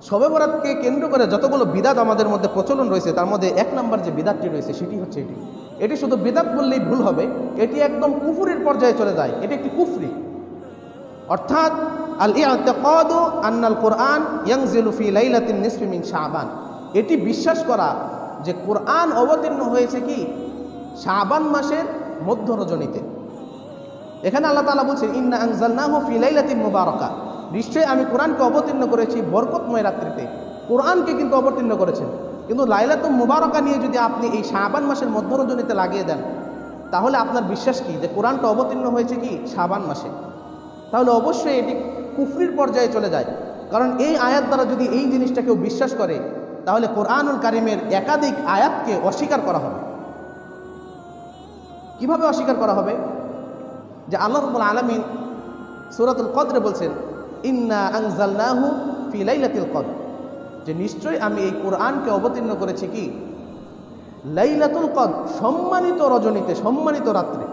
শবে বরাতকে কেন্দ্র করে যতগুলো বিদাত আমাদের মধ্যে প্রচলন রয়েছে তার মধ্যে এক নম্বর যে বিদাতটি রয়েছে সেটি হচ্ছে এটি শুধু বিদাত বললেই ভুল হবে, এটি একদম কুফুরের পর্যায়ে চলে যায়। এটি একটি কুফরি, অর্থাৎ আল ইআতিকাদু আন্নাল কোরআন ইয়ানজিলু ফি লাইলাতিন নিসফি মিন শাবান, এটি বিশ্বাস করা যে কোরআন অবতীর্ণ হয়েছে কি শাবান মাসের মধ্য রজনীতে। এখানে আল্লাহ তাআলা বলছেন ইন্না আনজালনাহু ফি লাইলাতিন মুবারাকা, নিশ্চয়ই আমি কোরআনকে অবতীর্ণ করেছি বরকতময় রাত্রিতে। কোরআনকে কিন্তু অবতীর্ণ করেছেন, কিন্তু লাইলাতুল মুবারাকা নিয়ে যদি আপনি এই শাবান মাসের মধ্য রজনীতে লাগিয়ে দেন তাহলে আপনার বিশ্বাস কি যে কোরআনটা অবতীর্ণ হয়েছে কি শাবান মাসে? তাহলে অবশ্যই এটি কুফরির পর্যায়ে চলে যায়। কারণ এই আয়াত দ্বারা যদি এই জিনিসটা কেউ বিশ্বাস করে তাহলে কোরআনুল কারিমের একাধিক আয়াতকে অস্বীকার করা হবে। কিভাবে অস্বীকার করা হবে? যে আল্লাহ রাব্বুল আলামিন সূরাতুল কদরে বলছেন ইন্না আনজালনাহু ফি লাইলাতিল কদর, যে নিশ্চয়ই আমি এই কোরআনকে অবতীর্ণ করেছি কি লাইলাতুল কদর, সম্মানিত রজনীতে, সম্মানিত রাত্রে।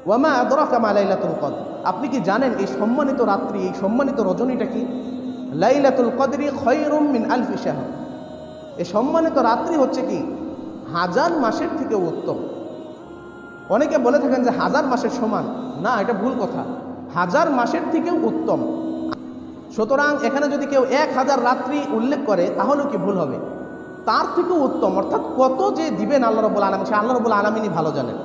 ওয়ামা আদরাকা মা লাইলাতুল কদর, আপনি কি জানেন এই সম্মানিত রাত্রি, এই সম্মানিত রজনীটা কি? লাইলাতুল কদরি খায়রুম মিন আলফি শাহর, এই সম্মানিত রাত্রি হচ্ছে কি হাজার মাসের থেকে উত্তম। অনেকে বলে থাকেন যে হাজার মাসের সমান, না, এটা ভুল কথা, হাজার মাসের থেকেও উত্তম। সুতরাং এখানে যদি কেউ 1000 রাত্রি উল্লেখ করে তাহলেও কি ভুল হবে? তার থেকেও উত্তম, অর্থাৎ কত যে দিবেন আল্লাহ রাব্বুল আলামিন, সে আল্লাহ রাব্বুল আলামিনই ভালো জানেন।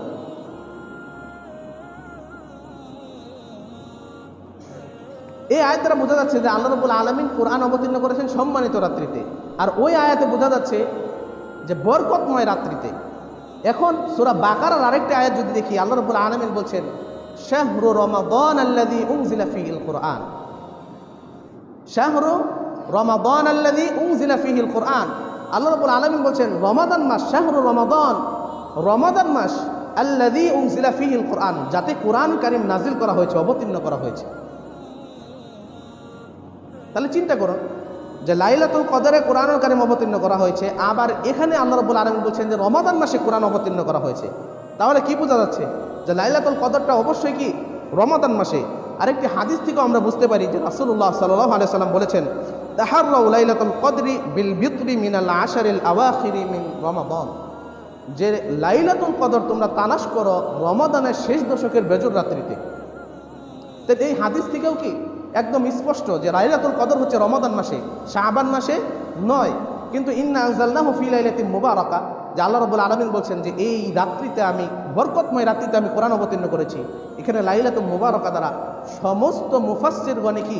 এই আয়াত দ্বারা বোঝা যাচ্ছে যে আল্লাহ রাব্বুল আলামিন কোরআন অবতীর্ণ করেছেন সম্মানিত রাত্রিতে, আর ওই আয়াতে বোঝা যাচ্ছে যে বরকতময় রাত্রিতে। এখন সূরা বাকারার আরেকটা আয়াত যদি দেখি, আল্লাহ রাব্বুল আলামিন বলছেন শাহরু রমাদান আল্লাযী উনজিলা ফীহিল কোরআন, শাহরু রমাদান আল্লাযী উনজিলা ফীহিল কোরআন। আল্লাহ রাব্বুল আলামিন বলছেন রমাদান মাস, শাহরু রমাদান, রমাদান মাস আল্লাযী উনজিলা ফীহিল কোরআন, যাতে কোরআন কারীম নাজিল করা হয়েছে, অবতীর্ণ করা হয়েছে। তাহলে চিন্তা করুন যে লাইলাতুল কদরে কোরআনুল কারীম অবতীর্ণ করা হয়েছে, আবার এখানে আল্লাহ রাব্বুল আলামিন বলছেন যে রমাদান মাসে কোরআন অবতীর্ণ করা হয়েছে। তাহলে কি বোঝা যাচ্ছে যে লাইলাতুল কদরটা অবশ্যই কি রমাদান মাসে। আরেকটি হাদিস থেকে আমরা বুঝতে পারি যে রাসূলুল্লাহ সাল্লাল্লাহু আলাইহি সাল্লাম বলেছেন তাহাররাউ লাইলাতুল কদরি বিল বিত্রি মিনাল আশারিল আওয়াখিরি মিন রমাদান, যে লাইলাতুল কদর তোমরা তালাশ করো রমাদানের শেষ দশকের বেজর রাত্রিতে। তো এই হাদিস থেকেও কি একদম স্পষ্ট যে লাইলাতুল কদর হচ্ছে রমাদান মাসে, শাবান মাসে নয়। কিন্তু ইন্না আনজালনাহু ফি লাইলাতিন মুবারাকা, যে আল্লাহ রাব্বুল আলামিন বলছেন যে এই রাত্রিতে আমি, বরকতময় রাত্রিতে আমি কোরআন অবতীর্ণ করেছি। এখানে লাইলাতুল মুবারাকা দ্বারা সমস্ত মুফাসসিরগণ কি